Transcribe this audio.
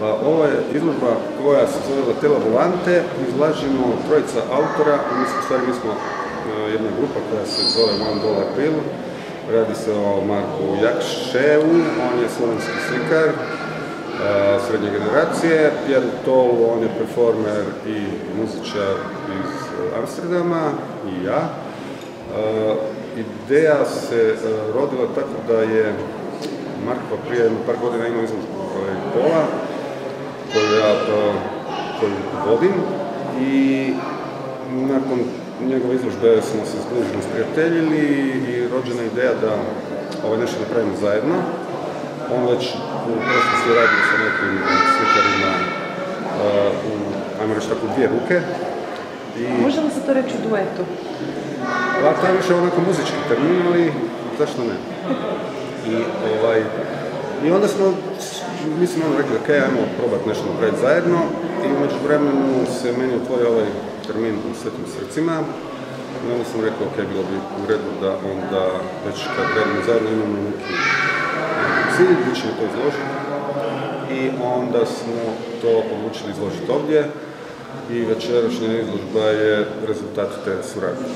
Pa ovo je izložba koja se zove Latela Volante, izlažimo trojica autora, mi smo jedna grupa koja se zove $1 Bill. Radi se o Marku Jakševu, on je slovenski slikar srednje generacije, Pierre Tolu, on je performer i muzičar iz Amsterdama, i ja. Ideja se rodila tako da je Marko prije par godina imao izložbu Pola, koju vodim, i nakon njegove izložbe smo se zbližno sprijateljili i rođena ideja da nešto napravimo zajedno. On već u prošlosti radio sa nekim slikarima ajmo reći tako, dvije ruke. Može li se to reći u duetu? Pa to je više onako muzički termin, ali zašto ne? I onda smo, mislim, rekli, ok, ajmo probati nešto napraviti zajedno, i u međuvremenu se meni otvorio ovaj termin u Svetim srcima, i onda sam rekao, ok, bilo bi u redu da onda, već kad radimo zajedno, imamo neki cilj, gdje ćemo to izložiti, i onda smo to odlučili izložiti ovdje, i večerašnja izložba je rezultat te suradnje.